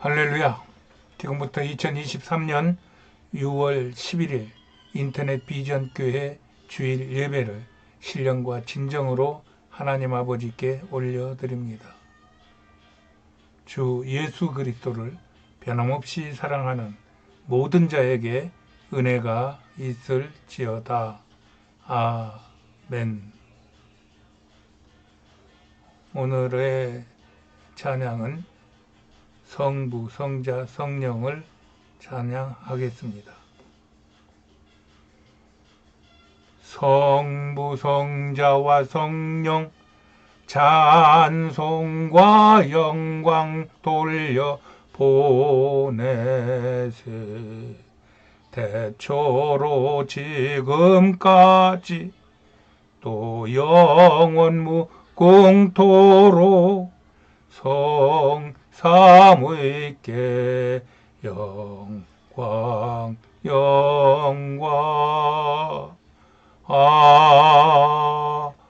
할렐루야. 지금부터 2023년 6월 11일 인터넷 비전교회 주일 예배를 신령과 진정으로 하나님 아버지께 올려드립니다. 주 예수 그리스도를 변함없이 사랑하는 모든 자에게 은혜가 있을지어다. 아멘. 오늘의 찬양은 성부, 성자, 성령을 찬양하겠습니다. 성부, 성자와 성령 찬송과 영광 돌려 보내세. 태초로 지금까지 또 영원 무공토록 성삼위께 영광 영광 아멘.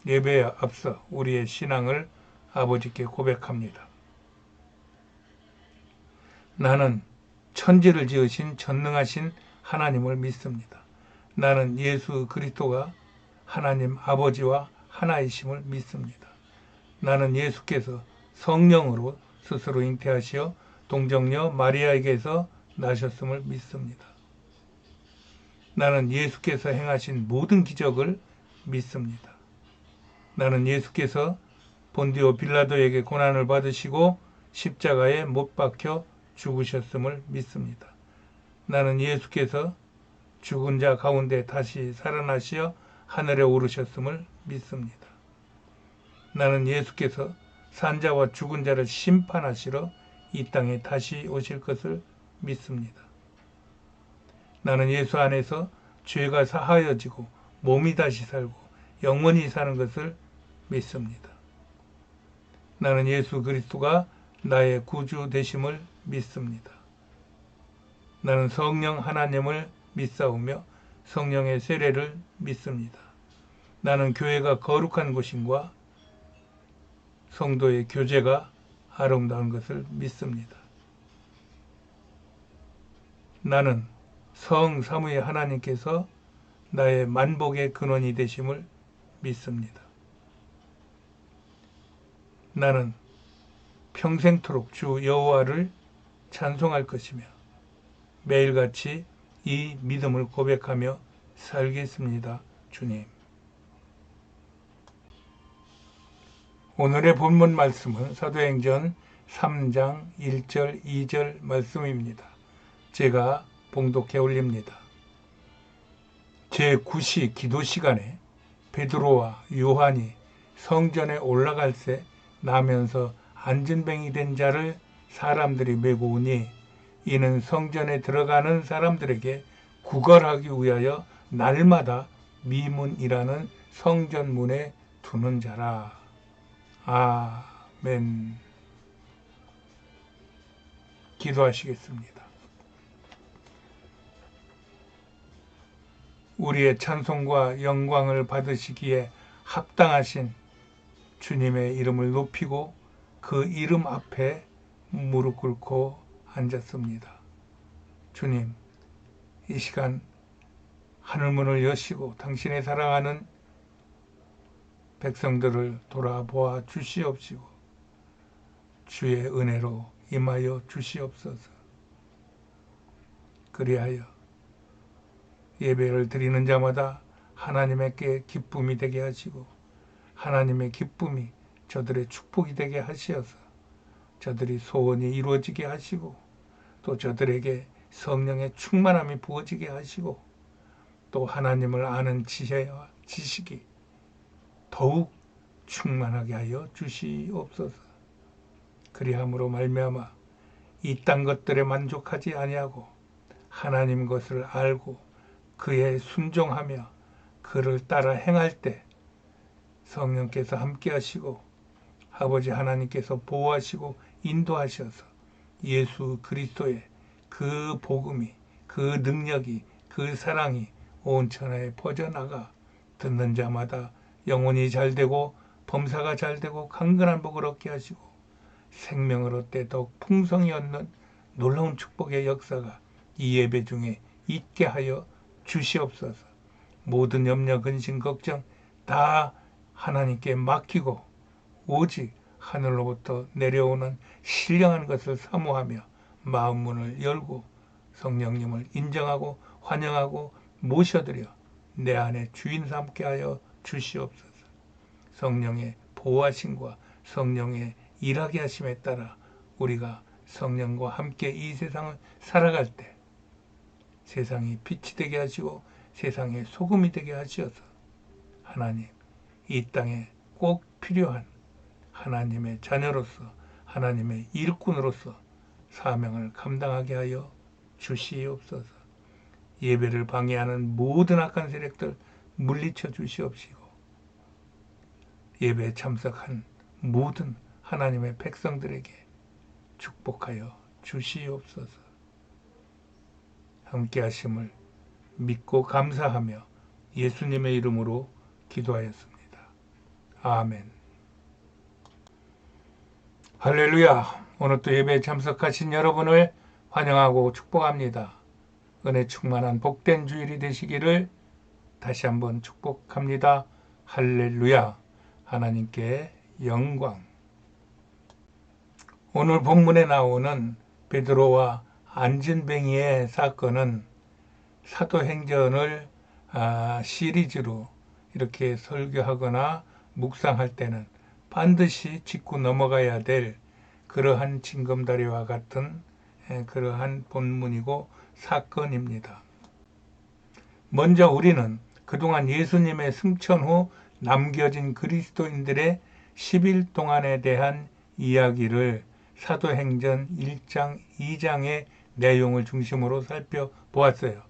예배에 앞서 우리의 신앙을 아버지께 고백합니다. 나는 천지를 지으신 전능하신 하나님을 믿습니다. 나는 예수 그리스도가 하나님 아버지와 하나이심을 믿습니다. 나는 예수께서 성령으로 스스로 잉태하시어 동정녀 마리아에게서 나셨음을 믿습니다. 나는 예수께서 행하신 모든 기적을 믿습니다. 나는 예수께서 본디오 빌라도에게 고난을 받으시고 십자가에 못 박혀 죽으셨음을 믿습니다. 나는 예수께서 죽은 자 가운데 다시 살아나시어 하늘에 오르셨음을 믿습니다. 나는 예수께서 산자와 죽은 자를 심판하시러 이 땅에 다시 오실 것을 믿습니다. 나는 예수 안에서 죄가 사하여지고 몸이 다시 살고 영원히 사는 것을 믿습니다. 나는 예수 그리스도가 나의 구주 되심을 믿습니다. 나는 성령 하나님을 믿사오며 성령의 세례를 믿습니다. 나는 교회가 거룩한 곳임과 성도의 교제가 아름다운 것을 믿습니다. 나는 성삼위의 하나님께서 나의 만복의 근원이 되심을 믿습니다. 나는 평생토록 주 여호와를 찬송할 것이며 매일같이 이 믿음을 고백하며 살겠습니다. 주님. 오늘의 본문 말씀은 사도행전 3장 1절 2절 말씀입니다. 제가 봉독해 올립니다. 제9시 기도 시간에 베드로와 요한이 성전에 올라갈 새 나면서 안진뱅이 된 자를 사람들이 메고 오니 이는 성전에 들어가는 사람들에게 구걸하기 위하여 날마다 미문이라는 성전문에 두는 자라. 아멘. 기도하시겠습니다. 우리의 찬송과 영광을 받으시기에 합당하신 주님의 이름을 높이고 그 이름 앞에 무릎 꿇고 앉았습니다. 주님, 이 시간 하늘문을 여시고 당신의 사랑하는 백성들을 돌아보아 주시옵시고 주의 은혜로 임하여 주시옵소서. 그리하여 예배를 드리는 자마다 하나님께 기쁨이 되게 하시고 하나님의 기쁨이 저들의 축복이 되게 하시어서 저들이 소원이 이루어지게 하시고 또 저들에게 성령의 충만함이 부어지게 하시고 또 하나님을 아는 지혜와 지식이 더욱 충만하게 하여 주시옵소서. 그리함으로 말미암아 이 땅 것들에 만족하지 아니하고 하나님 것을 알고 그에 순종하며 그를 따라 행할 때 성령께서 함께 하시고 아버지 하나님께서 보호하시고 인도하셔서 예수 그리스도의 그 복음이, 그 능력이, 그 사랑이 온 천하에 퍼져나가 듣는 자마다 영혼이 잘되고 범사가 잘되고 강건한 복을 얻게 하시고 생명을 얻되 더욱 풍성히 얻는 놀라운 축복의 역사가 이 예배 중에 있게 하여 주시옵소서. 모든 염려, 근심, 걱정 다 하나님께 맡기고 오직 하늘로부터 내려오는 신령한 것을 사모하며 마음 문을 열고 성령님을 인정하고 환영하고 모셔드려 내 안에 주인 삼게 하여 주시옵소서. 성령의 보호하심과 성령의 일하게 하심에 따라 우리가 성령과 함께 이 세상을 살아갈 때 세상이 빛이 되게 하시고 세상의 소금이 되게 하시어서 하나님 이 땅에 꼭 필요한 하나님의 자녀로서 하나님의 일꾼으로서 사명을 감당하게 하여 주시옵소서. 예배를 방해하는 모든 악한 세력들 물리쳐 주시옵시고 예배에 참석한 모든 하나님의 백성들에게 축복하여 주시옵소서. 함께 하심을 믿고 감사하며 예수님의 이름으로 기도하였습니다. 아멘. 할렐루야. 오늘 또 예배에 참석하신 여러분을 환영하고 축복합니다. 은혜 충만한 복된 주일이 되시기를 다시 한번 축복합니다. 할렐루야. 하나님께 영광. 오늘 본문에 나오는 베드로와 안진뱅이의 사건은 사도행전을 시리즈로 이렇게 설교하거나 묵상할 때는 반드시 짚고 넘어가야 될 그러한 징검다리와 같은 그러한 본문이고 사건입니다. 먼저 우리는 그동안 예수님의 승천 후 남겨진 그리스도인들의 10일 동안에 대한 이야기를 사도행전 1장, 2장의 내용을 중심으로 살펴보았어요.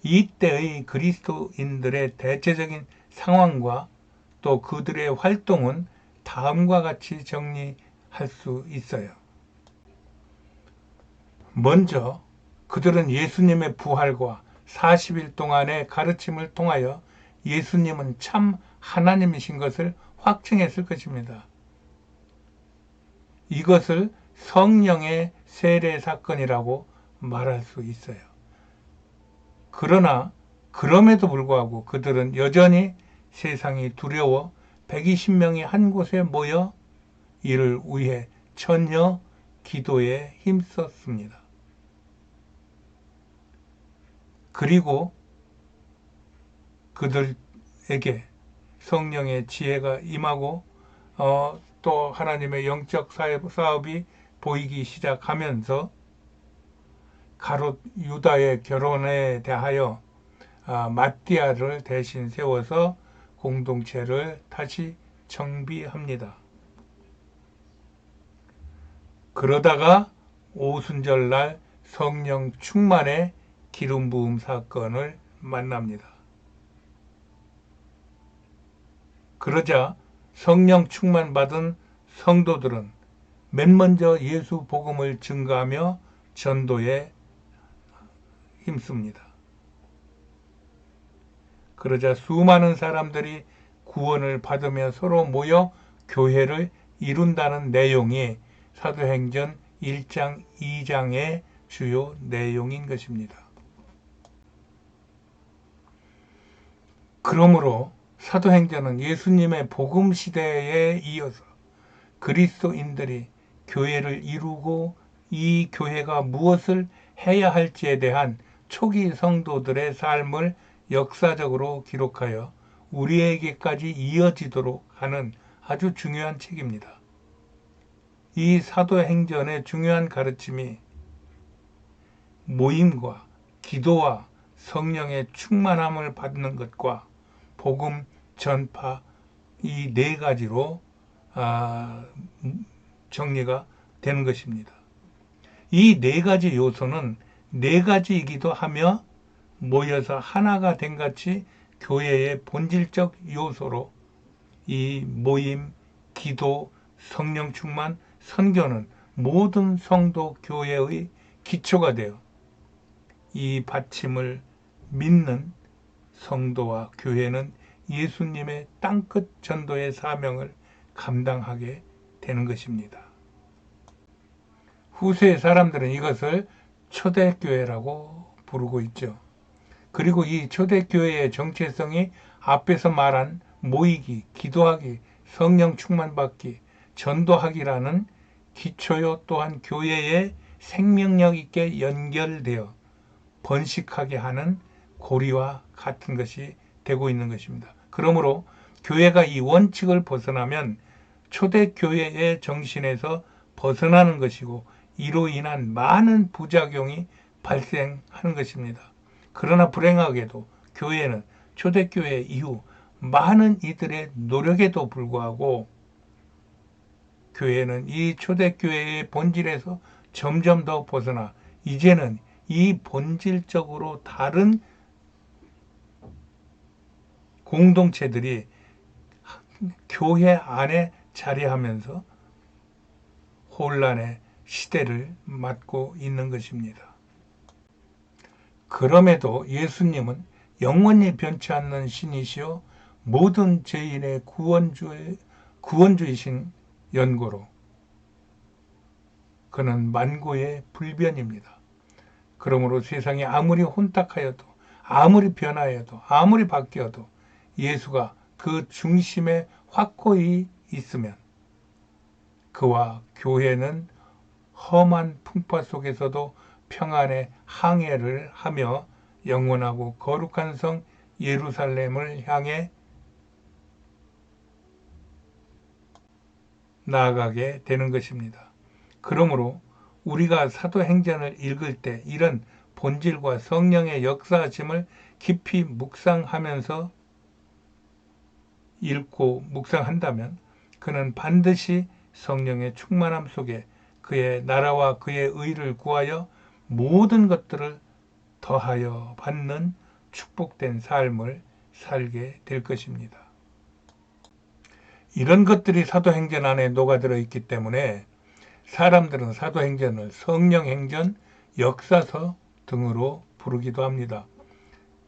이때의 그리스도인들의 대체적인 상황과 또 그들의 활동은 다음과 같이 정리할 수 있어요. 먼저 그들은 예수님의 부활과 40일 동안의 가르침을 통하여 예수님은 참 하나님이신 것을 확증했을 것입니다. 이것을 성령의 세례 사건이라고 말할 수 있어요. 그러나 그럼에도 불구하고 그들은 여전히 세상이 두려워 120명이 한 곳에 모여 이를 위해 전혀 기도에 힘썼습니다. 그리고 그들에게 성령의 지혜가 임하고 또 하나님의 영적 사업이 보이기 시작하면서 가롯 유다의 결혼에 대하여 마띠아를 대신 세워서 공동체를 다시 정비합니다. 그러다가 오순절날 성령 충만의 기름 부음 사건을 만납니다. 그러자 성령 충만 받은 성도들은 맨 먼저 예수 복음을 증거하며 전도에 힘씁니다. 그러자 수많은 사람들이 구원을 받으며 서로 모여 교회를 이룬다는 내용이 사도행전 1장, 2장의 주요 내용인 것입니다. 그러므로 사도행전은 예수님의 복음 시대에 이어서 그리스도인들이 교회를 이루고 이 교회가 무엇을 해야 할지에 대한 초기 성도들의 삶을 역사적으로 기록하여 우리에게까지 이어지도록 하는 아주 중요한 책입니다. 이 사도행전의 중요한 가르침이 모임과 기도와 성령의 충만함을 받는 것과 복음 전파 이 네 가지로 정리가 되는 것입니다. 이 네 가지 요소는 네 가지이기도 하며 모여서 하나가 된 같이 교회의 본질적 요소로 이 모임, 기도, 성령 충만, 선교는 모든 성도 교회의 기초가 되어 이 받침을 믿는 성도와 교회는 예수님의 땅끝 전도의 사명을 감당하게 되는 것입니다. 후세의 사람들은 이것을 초대교회라고 부르고 있죠. 그리고 이 초대교회의 정체성이 앞에서 말한 모이기, 기도하기, 성령 충만받기, 전도하기라는 기초요 또한 교회의 생명력 있게 연결되어 번식하게 하는 고리와 같은 것이 되고 있는 것입니다. 그러므로 교회가 이 원칙을 벗어나면 초대교회의 정신에서 벗어나는 것이고 이로 인한 많은 부작용이 발생하는 것입니다. 그러나 불행하게도 교회는 초대교회 이후 많은 이들의 노력에도 불구하고 교회는 이 초대교회의 본질에서 점점 더 벗어나 이제는 이 본질적으로 다른 공동체들이 교회 안에 자리하면서 혼란의 시대를 맞고 있는 것입니다. 그럼에도 예수님은 영원히 변치 않는 신이시요 모든 죄인의 구원주이신 연고로 그는 만고의 불변입니다. 그러므로 세상이 아무리 혼탁하여도 아무리 변하여도 아무리 바뀌어도 예수가 그 중심에 확고히 있으면 그와 교회는 험한 풍파 속에서도 평안의 항해를 하며 영원하고 거룩한 성 예루살렘을 향해 나아가게 되는 것입니다. 그러므로 우리가 사도행전을 읽을 때 이런 본질과 성령의 역사하심을 깊이 묵상하면서 읽고 묵상한다면 그는 반드시 성령의 충만함 속에 그의 나라와 그의 의를 구하여 모든 것들을 더하여 받는 축복된 삶을 살게 될 것입니다. 이런 것들이 사도행전 안에 녹아들어 있기 때문에 사람들은 사도행전을 성령행전, 역사서 등으로 부르기도 합니다.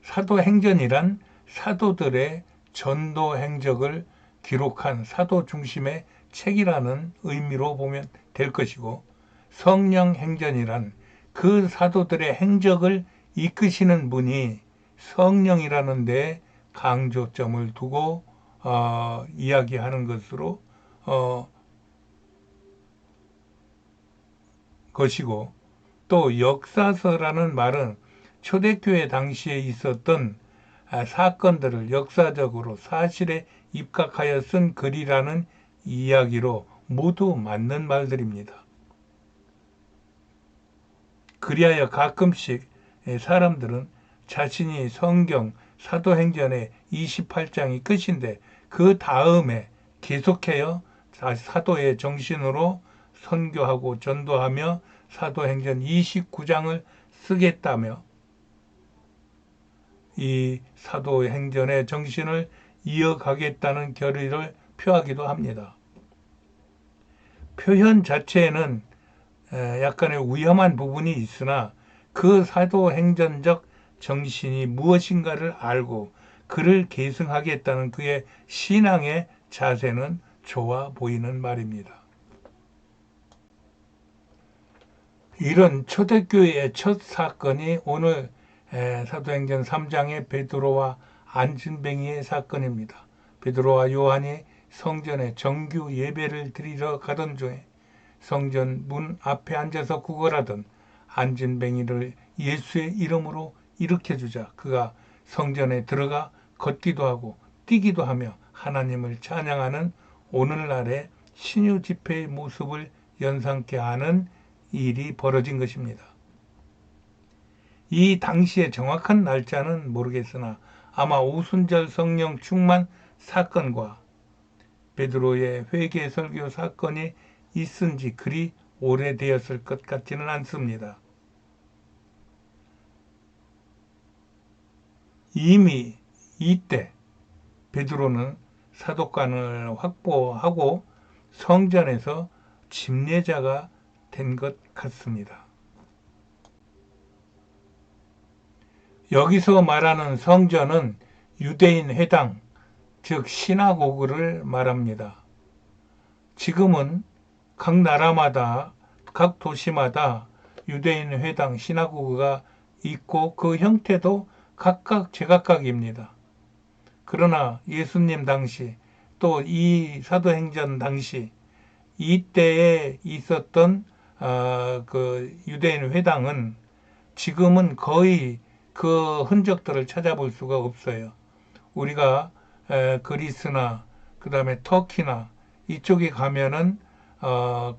사도행전이란 사도들의 전도 행적을 기록한 사도 중심의 책이라는 의미로 보면 될 것이고, 성령행전이란 그 사도들의 행적을 이끄시는 분이 성령이라는 데 강조점을 두고 이야기하는 것으로 것이고, 또 역사서라는 말은 초대교회 당시에 있었던 사건들을 역사적으로 사실에 입각하여 쓴 글이라는 이야기로 모두 맞는 말들입니다. 그리하여 가끔씩 사람들은 자신이 성경 사도행전의 28장이 끝인데 그 다음에 계속해서 사도의 정신으로 선교하고 전도하며 사도행전 29장을 쓰겠다며 이 사도행전의 정신을 이어가겠다는 결의를 표하기도 합니다. 표현 자체에는 약간의 위험한 부분이 있으나 그 사도행전적 정신이 무엇인가를 알고 그를 계승하겠다는 그의 신앙의 자세는 좋아 보이는 말입니다. 이런 초대교회의 첫 사건이 오늘 사도행전 3장의 베드로와 안진뱅이의 사건입니다. 베드로와 요한이 성전에 정규 예배를 드리러 가던 중에 성전 문 앞에 앉아서 구걸하던 안진뱅이를 예수의 이름으로 일으켜주자 그가 성전에 들어가 걷기도 하고 뛰기도 하며 하나님을 찬양하는 오늘날의 신유 집회의 모습을 연상케 하는 일이 벌어진 것입니다. 이 당시의 정확한 날짜는 모르겠으나 아마 오순절 성령 충만 사건과 베드로의 회개 설교 사건이 있은 지 그리 오래되었을 것 같지는 않습니다. 이미 이때 베드로는 사도관을 확보하고 성전에서 집례자가 된 것 같습니다. 여기서 말하는 성전은 유대인 회당, 즉 시나고그를 말합니다. 지금은 각 나라마다, 각 도시마다 유대인 회당, 시나고그가 있고 그 형태도 각각 제각각입니다. 그러나 예수님 당시 또 이 사도행전 당시 이때에 있었던 그 유대인 회당은 지금은 거의 그 흔적들을 찾아볼 수가 없어요. 우리가 그리스나 그 다음에 터키나 이쪽에 가면은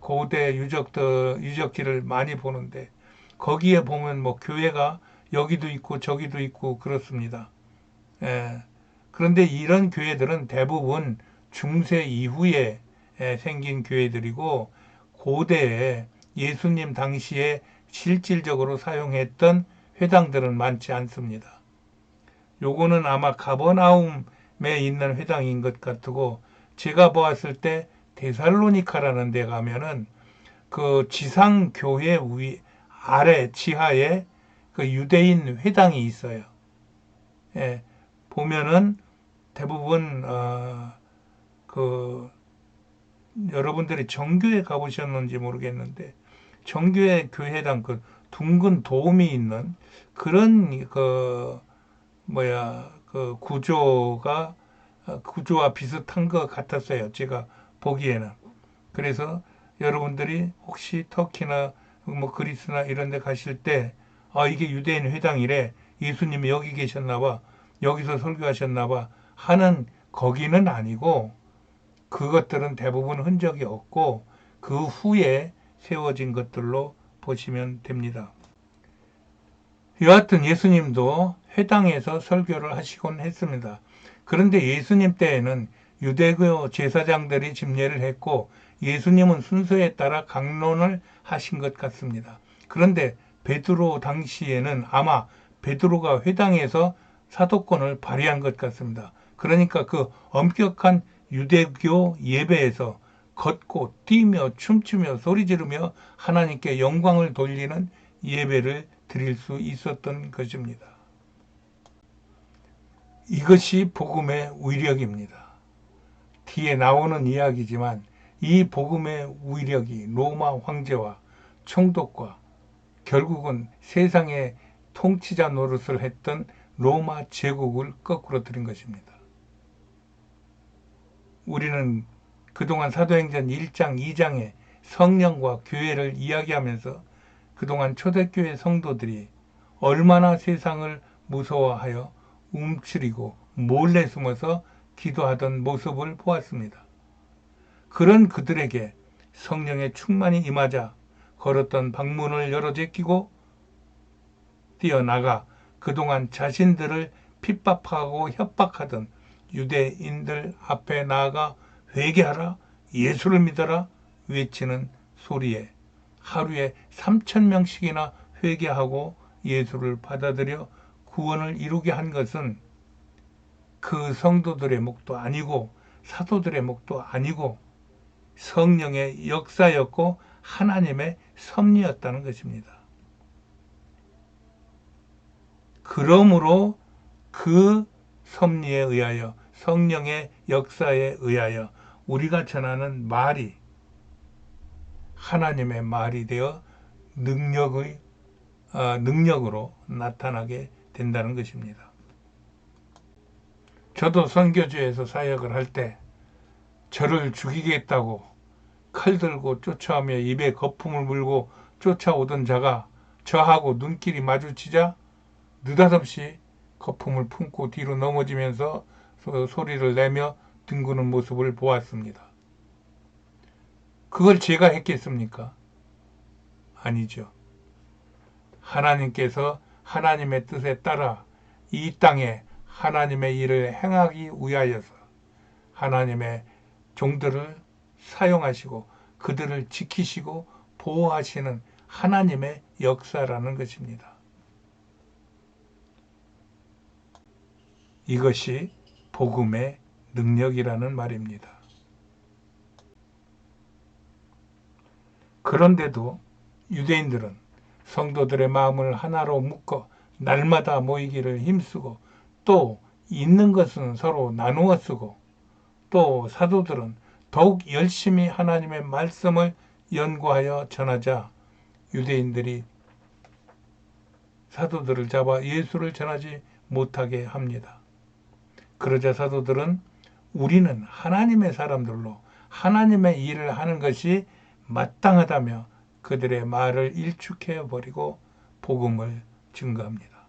고대 유적지를 많이 보는데 거기에 보면 뭐 교회가 여기도 있고 저기도 있고 그렇습니다. 예. 그런데 이런 교회들은 대부분 중세 이후에 생긴 교회들이고 고대에 예수님 당시에 실질적으로 사용했던 회당들은 많지 않습니다. 요거는 아마 가버나움에 있는 회당인 것 같고 제가 보았을 때 데살로니카라는 데 가면은 그 지상 교회 아래 지하에 그 유대인 회당이 있어요. 예, 보면은 대부분 그 여러분들이 정교회 가보셨는지 모르겠는데 정교회 교회당 그 둥근 도움이 있는 그런 그 그 구조와 비슷한 것 같았어요. 제가 보기에는. 그래서 여러분들이 혹시 터키나 뭐 그리스나 이런 데 가실 때 이게 유대인 회당이래. 예수님이 여기 계셨나 봐. 여기서 설교하셨나 봐. 하는 거기는 아니고 그것들은 대부분 흔적이 없고 그 후에 세워진 것들로 보시면 됩니다. 여하튼 예수님도 회당에서 설교를 하시곤 했습니다. 그런데 예수님 때에는 유대교 제사장들이 집례를 했고 예수님은 순서에 따라 강론을 하신 것 같습니다. 그런데 베드로 당시에는 아마 베드로가 회당에서 사도권을 발휘한 것 같습니다. 그러니까 그 엄격한 유대교 예배에서 걷고 뛰며 춤추며 소리 지르며 하나님께 영광을 돌리는 예배를 드릴 수 있었던 것입니다. 이것이 복음의 위력입니다. 뒤에 나오는 이야기지만 이 복음의 위력이 로마 황제와 총독과 결국은 세상의 통치자 노릇을 했던 로마 제국을 거꾸로 들인 것입니다. 우리는 그동안 사도행전 1장, 2장에 성령과 교회를 이야기하면서 그동안 초대교회 성도들이 얼마나 세상을 무서워하여 움츠리고 몰래 숨어서 기도하던 모습을 보았습니다. 그런 그들에게 성령의 충만이 임하자 걸었던 방문을 열어 제끼고 뛰어나가 그동안 자신들을 핍박하고 협박하던 유대인들 앞에 나아가 회개하라, 예수를 믿어라 외치는 소리에 하루에 3,000명씩이나 회개하고 예수를 받아들여 구원을 이루게 한 것은 그 성도들의 목도 아니고 사도들의 목도 아니고 성령의 역사였고 하나님의 섭리였다는 것입니다. 그러므로 그 섭리에 의하여 성령의 역사에 의하여 우리가 전하는 말이 하나님의 말이 되어 능력으로 나타나게 된다는 것입니다. 저도 선교주에서 사역을 할 때 저를 죽이겠다고 칼 들고 쫓아오며 입에 거품을 물고 쫓아오던 자가 저하고 눈길이 마주치자 느닷없이 거품을 품고 뒤로 넘어지면서 소리를 내며 뒹구는 모습을 보았습니다. 그걸 제가 했겠습니까? 아니죠. 하나님께서 하나님의 뜻에 따라 이 땅에 하나님의 일을 행하기 위하여서 하나님의 종들을 사용하시고 그들을 지키시고 보호하시는 하나님의 역사라는 것입니다. 이것이 복음의 능력이라는 말입니다. 그런데도 유대인들은 성도들의 마음을 하나로 묶어 날마다 모이기를 힘쓰고 또 있는 것은 서로 나누어 쓰고 또 사도들은 더욱 열심히 하나님의 말씀을 연구하여 전하자 유대인들이 사도들을 잡아 예수를 전하지 못하게 합니다. 그러자 사도들은 우리는 하나님의 사람들로 하나님의 일을 하는 것이 마땅하다며 그들의 말을 일축해 버리고 복음을 증거합니다.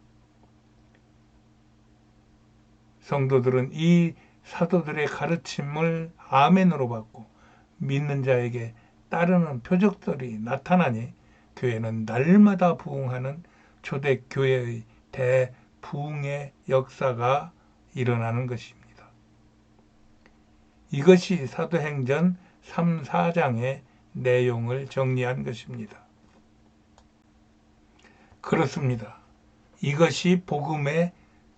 성도들은 이 사도들의 가르침을 아멘으로 받고 믿는 자에게 따르는 표적들이 나타나니 교회는 날마다 부흥하는 초대교회의 대부흥의 역사가 일어나는 것입니다. 이것이 사도행전 3, 4장의 내용을 정리한 것입니다. 그렇습니다. 이것이 복음의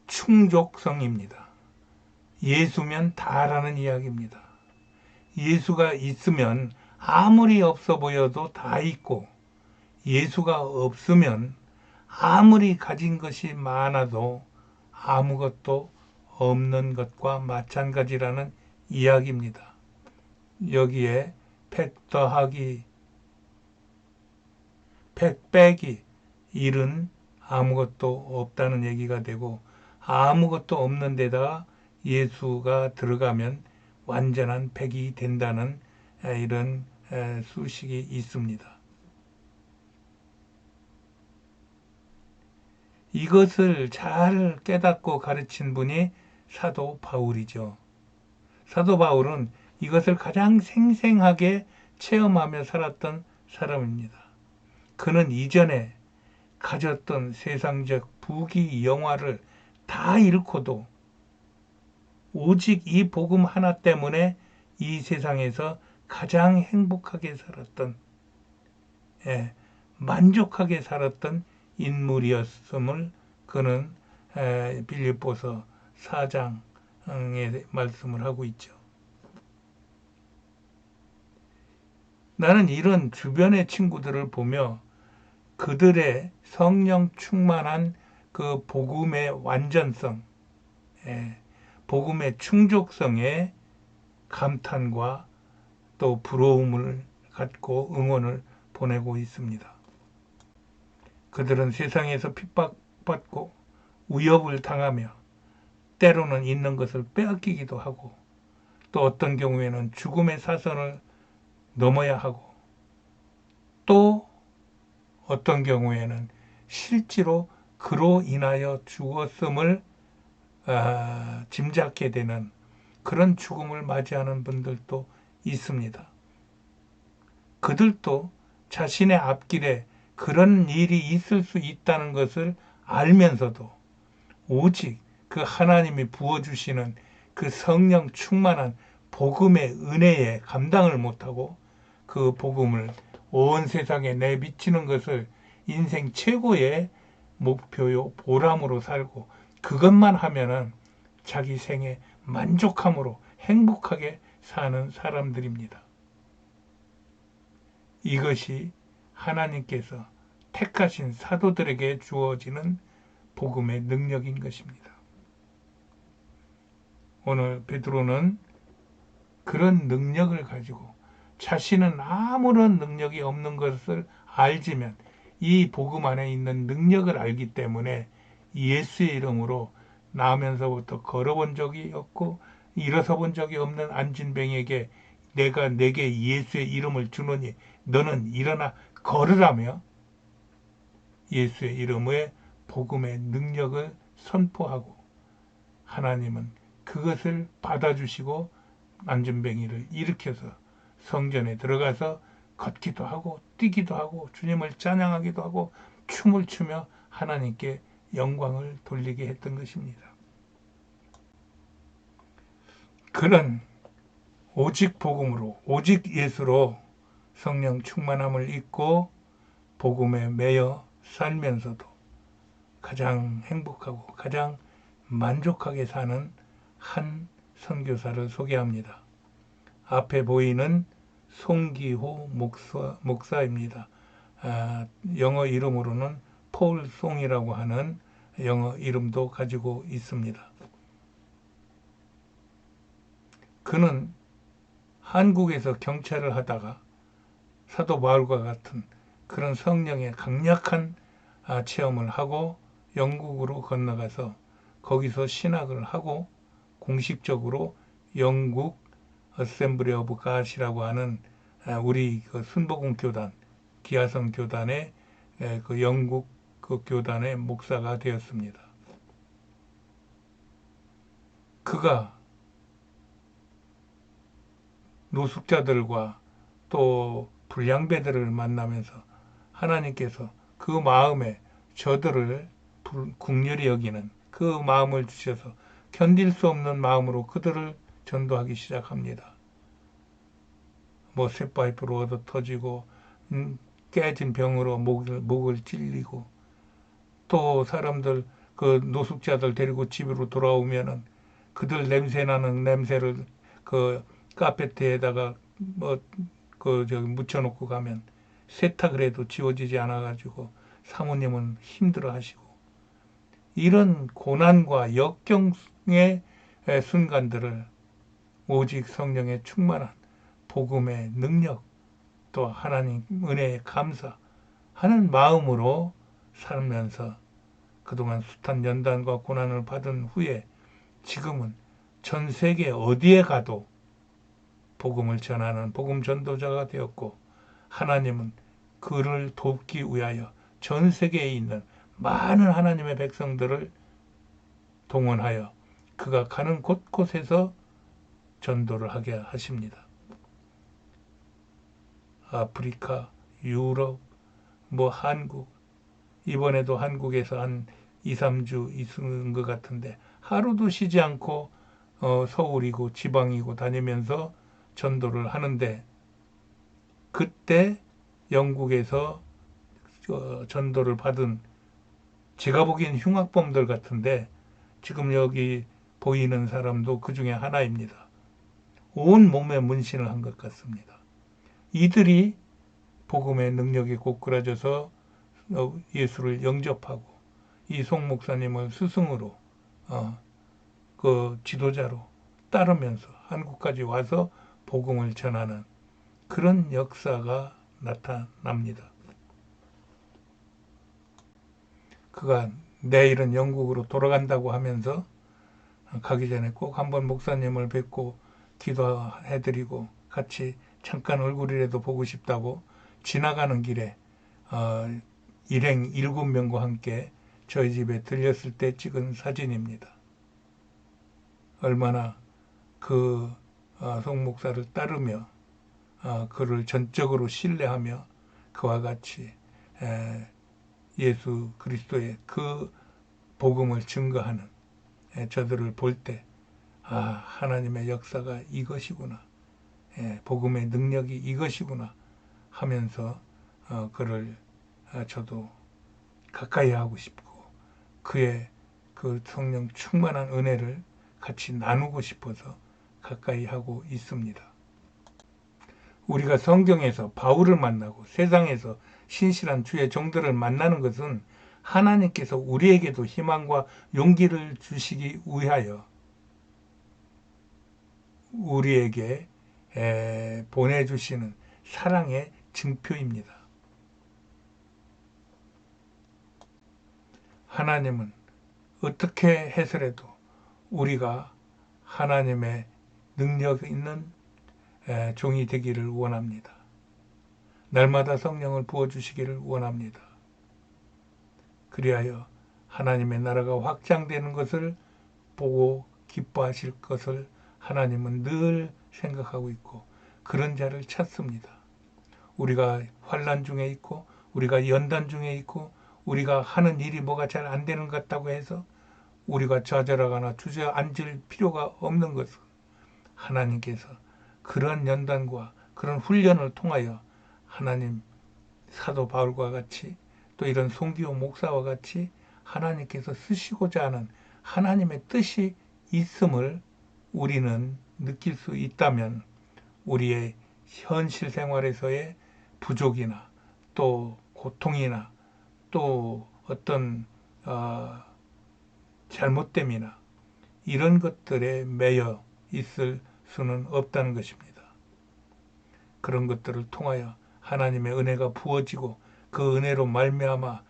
충족성입니다. 예수면 다라는 이야기입니다. 예수가 있으면 아무리 없어 보여도 다 있고 예수가 없으면 아무리 가진 것이 많아도 아무것도 없는 것과 마찬가지라는 이야기입니다. 여기에 100 더하기 100 빼기 1은 아무것도 없다는 얘기가 되고 아무것도 없는 데다가 예수가 들어가면 완전한 100이 된다는 이런 수식이 있습니다. 이것을 잘 깨닫고 가르친 분이 사도 바울이죠. 사도 바울은 이것을 가장 생생하게 체험하며 살았던 사람입니다. 그는 이전에 가졌던 세상적 부귀 영화를 다 잃고도 오직 이 복음 하나 때문에 이 세상에서 가장 행복하게 살았던, 만족하게 살았던 인물이었음을 그는 빌립보서 4장에 말씀을 하고 있죠. 나는 이런 주변의 친구들을 보며 그들의 성령 충만한 그 복음의 완전성, 복음의 충족성에 감탄과 또 부러움을 갖고 응원을 보내고 있습니다. 그들은 세상에서 핍박받고 위협을 당하며 때로는 있는 것을 빼앗기기도 하고 또 어떤 경우에는 죽음의 사선을 넘어야 하고 또 어떤 경우에는 실제로 그로 인하여 죽었음을 짐작게 되는 그런 죽음을 맞이하는 분들도 있습니다. 그들도 자신의 앞길에 그런 일이 있을 수 있다는 것을 알면서도 오직 그 하나님이 부어주시는 그 성령 충만한 복음의 은혜에 감당을 못하고 그 복음을 온 세상에 내비치는 것을 인생 최고의 목표요 보람으로 살고 그것만 하면은 자기 생에 만족함으로 행복하게 사는 사람들입니다. 이것이 하나님께서 택하신 사도들에게 주어지는 복음의 능력인 것입니다. 오늘 베드로는 그런 능력을 가지고 자신은 아무런 능력이 없는 것을 알지만 이 복음 안에 있는 능력을 알기 때문에 예수의 이름으로 나면서부터 걸어본 적이 없고 일어서 본 적이 없는 안진뱅에게 내가 내게 예수의 이름을 주노니 너는 일어나 걸으라며 예수의 이름의 복음의 능력을 선포하고 하나님은 그것을 받아주시고 안진뱅이를 일으켜서 성전에 들어가서 걷기도 하고 뛰기도 하고 주님을 찬양하기도 하고 춤을 추며 하나님께 영광을 돌리게 했던 것입니다. 그는 오직 복음으로 오직 예수로 성령 충만함을 입고 복음에 매여 살면서도 가장 행복하고 가장 만족하게 사는 한 선교사를 소개합니다. 앞에 보이는 송기호 목사입니다. 영어 이름으로는 폴 송이라고 하는 영어 이름도 가지고 있습니다. 그는 한국에서 경찰을 하다가 사도 바울과 같은 그런 성령의 강력한 체험을 하고 영국으로 건너가서 거기서 신학을 하고 공식적으로 영국 어셈블리 오브 갓이라고 하는 우리 그 순복음 교단, 기아성 교단의 그 영국 그 교단의 목사가 되었습니다. 그가 노숙자들과 또 불량배들을 만나면서 하나님께서 그 마음에 저들을 국률이 여기는 그 마음을 주셔서 견딜 수 없는 마음으로 그들을 전도하기 시작합니다. 뭐 쇠파이프로 얻어 터지고 깨진 병으로 목을 찔리고 또 사람들 그 노숙자들 데리고 집으로 돌아오면은 그들 냄새나는 냄새를 그 카페트에다가 뭐 그 저기 묻혀놓고 가면 세탁을 해도 지워지지 않아가지고 사모님은 힘들어하시고 이런 고난과 역경의 순간들을 오직 성령의 충만한 복음의 능력 또 하나님 은혜에 감사하는 마음으로 살면서 그동안 숱한 연단과 고난을 받은 후에 지금은 전 세계 어디에 가도 복음을 전하는 복음 전도자가 되었고 하나님은 그를 돕기 위하여 전 세계에 있는 많은 하나님의 백성들을 동원하여 그가 가는 곳곳에서 전도를 하게 하십니다. 아프리카, 유럽, 뭐 한국, 이번에도 한국에서 한 2, 3주 있은 것 같은데 하루도 쉬지 않고 서울이고 지방이고 다니면서 전도를 하는데 그때 영국에서 전도를 받은 제가 보기엔 흉악범들 같은데 지금 여기 보이는 사람도 그 중에 하나입니다. 온 몸에 문신을 한 것 같습니다. 이들이 복음의 능력이 고꾸라져서 예수를 영접하고 이 송 목사님을 스승으로 그 지도자로 따르면서 한국까지 와서 복음을 전하는 그런 역사가 나타납니다. 그가 내일은 영국으로 돌아간다고 하면서 가기 전에 꼭 한번 목사님을 뵙고 기도해드리고 같이 잠깐 얼굴이라도 보고 싶다고 지나가는 길에 일행 7명과 함께 저희 집에 들렸을 때 찍은 사진입니다. 얼마나 그 송 목사를 따르며 그를 전적으로 신뢰하며 그와 같이 예수 그리스도의 그 복음을 증거하는 저들을 볼 때 하나님의 역사가 이것이구나, 복음의 능력이 이것이구나 하면서 그를 저도 가까이 하고 싶고 그의 그 성령 충만한 은혜를 같이 나누고 싶어서 가까이 하고 있습니다. 우리가 성경에서 바울을 만나고 세상에서 신실한 주의 종들을 만나는 것은 하나님께서 우리에게도 희망과 용기를 주시기 위하여 우리에게 보내주시는 사랑의 증표입니다. 하나님은 어떻게 해서라도 우리가 하나님의 능력 있는 종이 되기를 원합니다. 날마다 성령을 부어주시기를 원합니다. 그리하여 하나님의 나라가 확장되는 것을 보고 기뻐하실 것을 하나님은 늘 생각하고 있고 그런 자를 찾습니다. 우리가 환난 중에 있고 우리가 연단 중에 있고 우리가 하는 일이 뭐가 잘 안 되는 것 같다고 해서 우리가 좌절하거나 주저앉을 필요가 없는 것은 하나님께서 그런 연단과 그런 훈련을 통하여 하나님 사도 바울과 같이 또 이런 송기호 목사와 같이 하나님께서 쓰시고자 하는 하나님의 뜻이 있음을 우리는 느낄 수 있다면 우리의 현실 생활에서의 부족이나 또 고통이나 또 어떤 잘못됨이나 이런 것들에 매여 있을 수는 없다는 것입니다. 그런 것들을 통하여 하나님의 은혜가 부어지고 그 은혜로 말미암아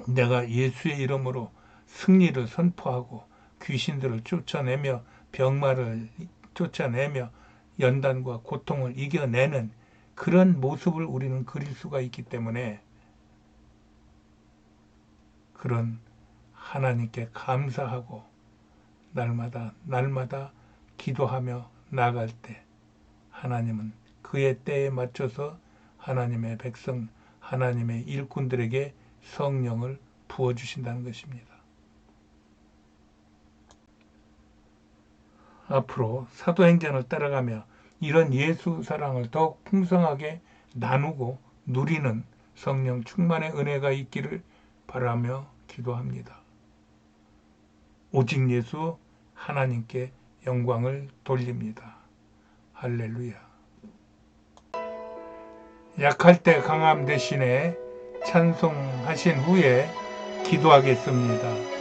내가 예수의 이름으로 승리를 선포하고 귀신들을 쫓아내며 병마를 쫓아내며 연단과 고통을 이겨내는 그런 모습을 우리는 그릴 수가 있기 때문에 그런 하나님께 감사하고 날마다 기도하며 나아갈 때 하나님은 그의 때에 맞춰서 하나님의 백성, 하나님의 일꾼들에게 성령을 부어주신다는 것입니다. 앞으로 사도행전을 따라가며 이런 예수 사랑을 더욱 풍성하게 나누고 누리는 성령 충만의 은혜가 있기를 바라며 기도합니다. 오직 예수 하나님께 영광을 돌립니다. 할렐루야. 약할 때 강함 대신에 찬송하신 후에 기도하겠습니다.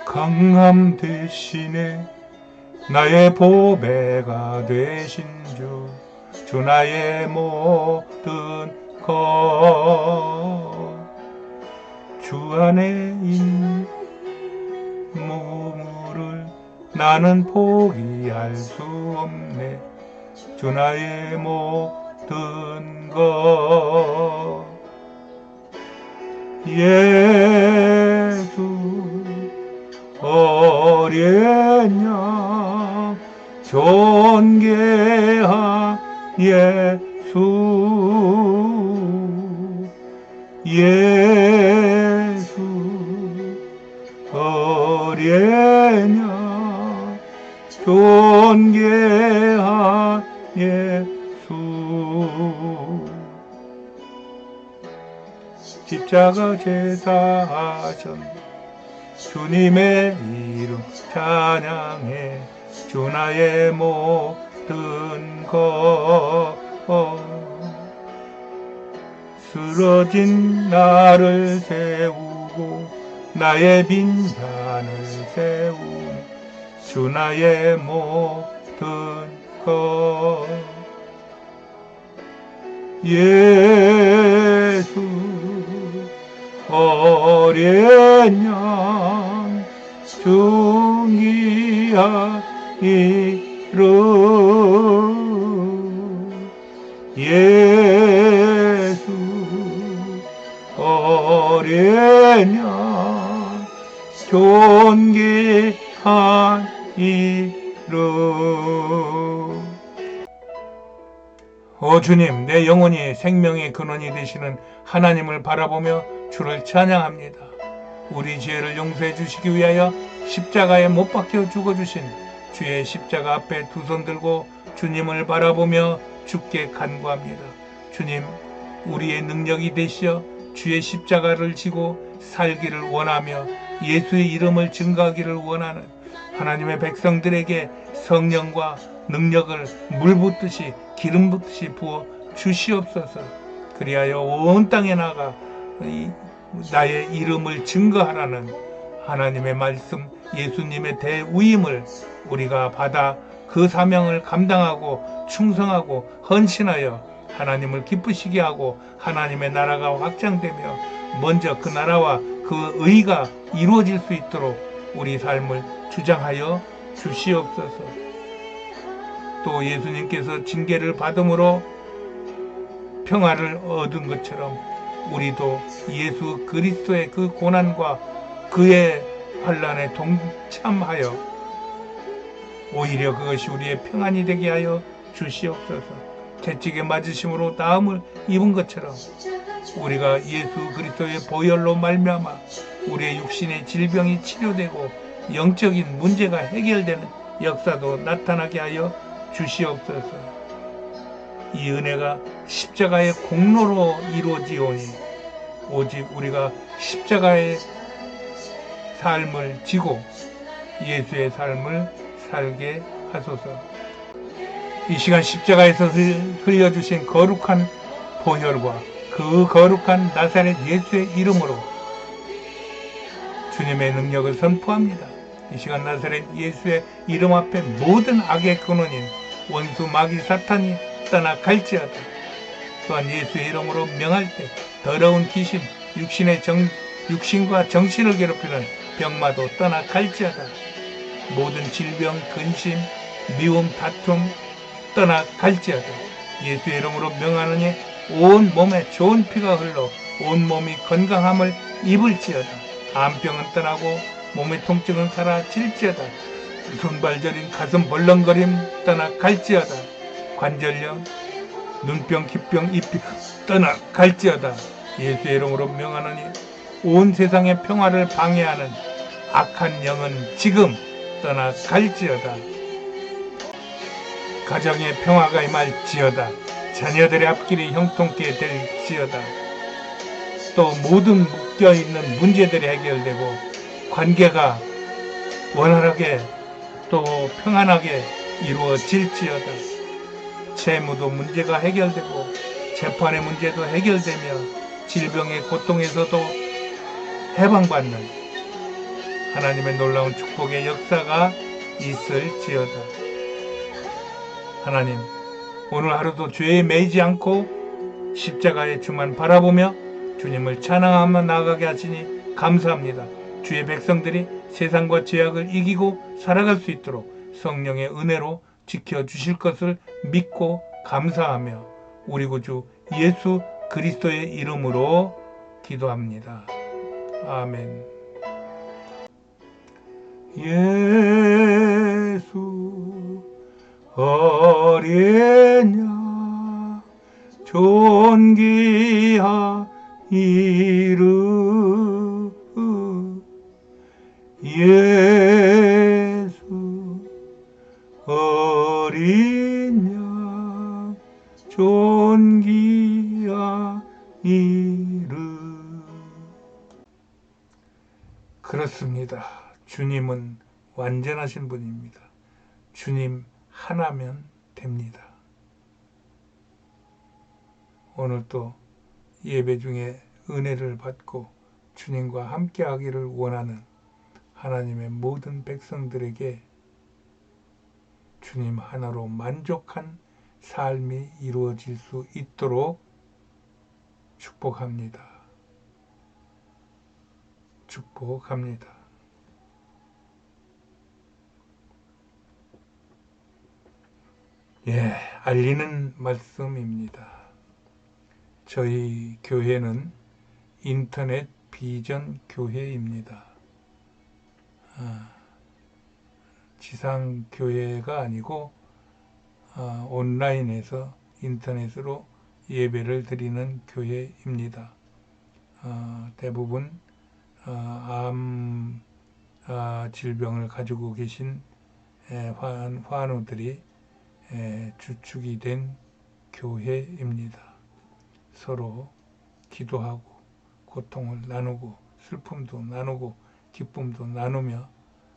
강함 대신에 나의 보배가 되신 주 나의 모든 것 주 안에 있는 무물을 나는 포기할 수 없네. 주 나의 모든 것 예수 어린 양 존귀한 예수 어린 양 존귀한 예수 십자가 제사하신 주님의 이름 찬양해. 주 나의 모든 것 쓰러진 나를 세우고 나의 빈잔을 세우네. 주 나의 모든 것 예수 어린 양 존귀한 이름 예수 어린 양 존귀한 이름. 주님, 내 영혼이 생명의 근원이 되시는 하나님을 바라보며 주를 찬양합니다. 우리 죄를 용서해 주시기 위하여 십자가에 못 박혀 죽어주신 주의 십자가 앞에 두 손 들고 주님을 바라보며 주께 간구합니다. 주님, 우리의 능력이 되시어 주의 십자가를 지고 살기를 원하며 예수의 이름을 증거하기를 원하는 하나님의 백성들에게 성령과 능력을 물 붓듯이 기름 붓듯이 부어 주시옵소서. 그리하여 온 땅에 나가 나의 이름을 증거하라는 하나님의 말씀, 예수님의 대우임을 우리가 받아 그 사명을 감당하고 충성하고 헌신하여 하나님을 기쁘시게 하고 하나님의 나라가 확장되며 먼저 그 나라와 그 의가 이루어질 수 있도록 우리 삶을 주장하여 주시옵소서. 또 예수님께서 징계를 받음으로 평화를 얻은 것처럼 우리도 예수 그리스도의 그 고난과 그의 환난에 동참하여 오히려 그것이 우리의 평안이 되게 하여 주시옵소서. 채찍에 맞으심으로 나음을 입은 것처럼 우리가 예수 그리스도의 보혈로 말미암아 우리의 육신의 질병이 치료되고 영적인 문제가 해결되는 역사도 나타나게 하여 주시옵소서. 이 은혜가 십자가의 공로로 이루어지오니 오직 우리가 십자가의 삶을 지고 예수의 삶을 살게 하소서. 이 시간 십자가에서 흘려주신 거룩한 보혈과 그 거룩한 나사렛 예수의 이름으로 주님의 능력을 선포합니다. 이 시간 나사렛 예수의 이름 앞에 모든 악의 근원인 원수 마귀 사탄이 떠나 갈지어다. 또한 예수의 이름으로 명할 때 더러운 귀신, 육신과 정신을 괴롭히는 병마도 떠나 갈지어다. 모든 질병, 근심, 미움, 다툼 떠나 갈지어다. 예수의 이름으로 명하느니 온 몸에 좋은 피가 흘러 온 몸이 건강함을 입을지어다. 암병은 떠나고 몸의 통증은 사라질지어다. 손발저림, 가슴 벌렁거림 떠나 갈지어다. 관절염, 눈병, 기병, 이병 떠나 갈지어다. 예수의 이름으로 명하느니 온 세상의 평화를 방해하는 악한 영은 지금 떠나 갈지어다. 가정의 평화가 임할지어다. 자녀들의 앞길이 형통케 될지어다. 또 모든 묶여있는 문제들이 해결되고 관계가 원활하게 또 평안하게 이루어질지어다. 채무도 문제가 해결되고 재판의 문제도 해결되며 질병의 고통에서도 해방받는 하나님의 놀라운 축복의 역사가 있을지어다. 하나님, 오늘 하루도 죄에 매이지 않고 십자가의 주만 바라보며 주님을 찬양하며 나아가게 하시니 감사합니다. 주의 백성들이 세상과 죄악을 이기고 살아갈 수 있도록 성령의 은혜로 지켜주실 것을 믿고 감사하며 우리 구주 예수 그리스도의 이름으로 기도합니다. 아멘. 예수 어린 양 존귀한 이름 예수 어린 양 존귀한 이름. 그렇습니다. 주님은 완전하신 분입니다. 주님 하나면 됩니다. 오늘 또 예배 중에 은혜를 받고 주님과 함께 하기를 원하는 하나님의 모든 백성들에게 주님 하나로 만족한 삶이 이루어질 수 있도록 축복합니다. 축복합니다. 알리는 말씀입니다. 저희 교회는 인터넷 비전 교회입니다. 지상 교회가 아니고 온라인에서 인터넷으로 예배를 드리는 교회입니다. 대부분 암 질병을 가지고 계신 환우들이 주축이 된 교회입니다. 서로 기도하고 고통을 나누고 슬픔도 나누고 기쁨도 나누며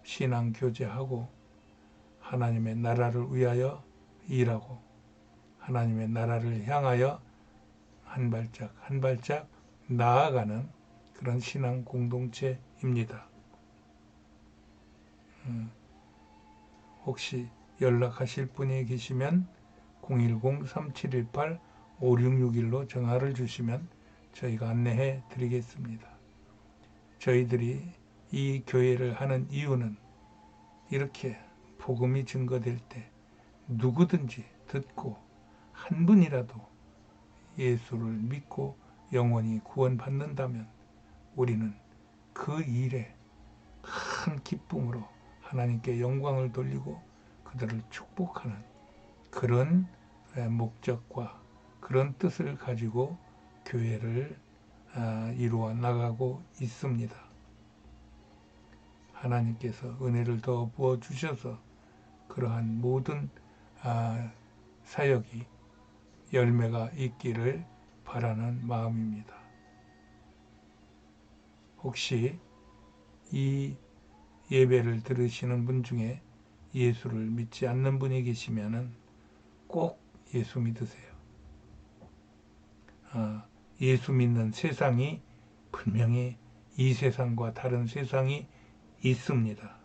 신앙 교제하고 하나님의 나라를 위하여 일하고 하나님의 나라를 향하여 한 발짝 한 발짝 나아가는 그런 신앙 공동체입니다. 혹시 연락하실 분이 계시면 010-3718-5661로 전화를 주시면 저희가 안내해 드리겠습니다. 저희들이 이 교회를 하는 이유는 이렇게 복음이 증거될 때 누구든지 듣고 한 분이라도 예수를 믿고 영원히 구원받는다면 우리는 그 일에 큰 기쁨으로 하나님께 영광을 돌리고 그들을 축복하는 그런 목적과 그런 뜻을 가지고 교회를 이루어 나가고 있습니다. 하나님께서 은혜를 더 부어주셔서 그러한 모든 사역이 열매가 있기를 바라는 마음입니다. 혹시 이 예배를 들으시는 분 중에 예수를 믿지 않는 분이 계시면은 꼭 예수 믿으세요. 예수 믿는 세상이 분명히 이 세상과 다른 세상이 있습니다.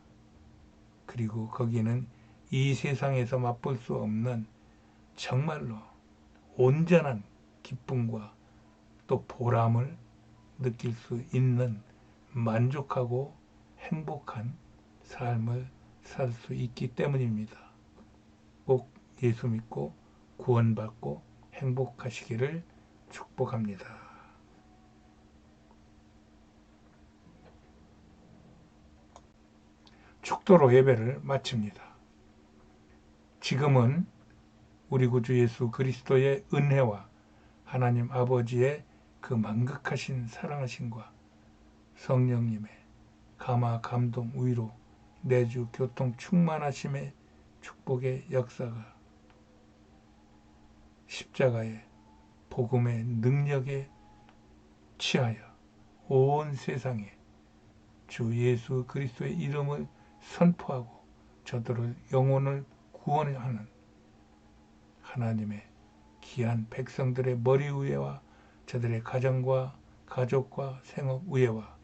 그리고 거기는 이 세상에서 맛볼 수 없는 정말로 온전한 기쁨과 또 보람을 느낄 수 있는 만족하고 행복한 삶을 살 수 있기 때문입니다. 꼭 예수 믿고 구원받고 행복하시기를 축복합니다. 축도로 예배를 마칩니다. 지금은 우리 구주 예수 그리스도의 은혜와 하나님 아버지의 그 만극하신 사랑하심과 성령님의 감화 감동 위로 내주 교통 충만하심의 축복의 역사가 십자가의 복음의 능력에 취하여 온 세상에 주 예수 그리스도의 이름을 선포하고 저들을 영혼을 구원하는 하나님의 귀한 백성들의 머리 위에와 저들의 가정과 가족과 생업 위에와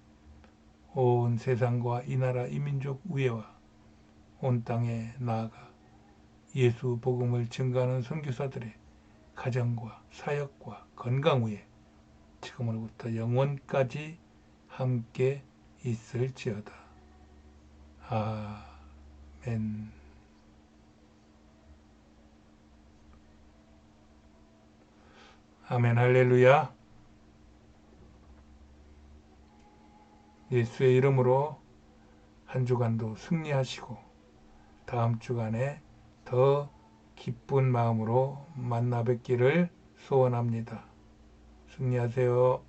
온 세상과 이 나라 이 민족 위에와 온 땅에 나아가 예수 복음을 증거하는 선교사들의 가정과 사역과 건강 위에 지금으로부터 영원까지 함께 있을지어다. 아멘. 아멘. 할렐루야. 예수의 이름으로 한 주간도 승리하시고 다음 주간에 더 기쁜 마음으로 만나 뵙기를 소원합니다. 승리하세요.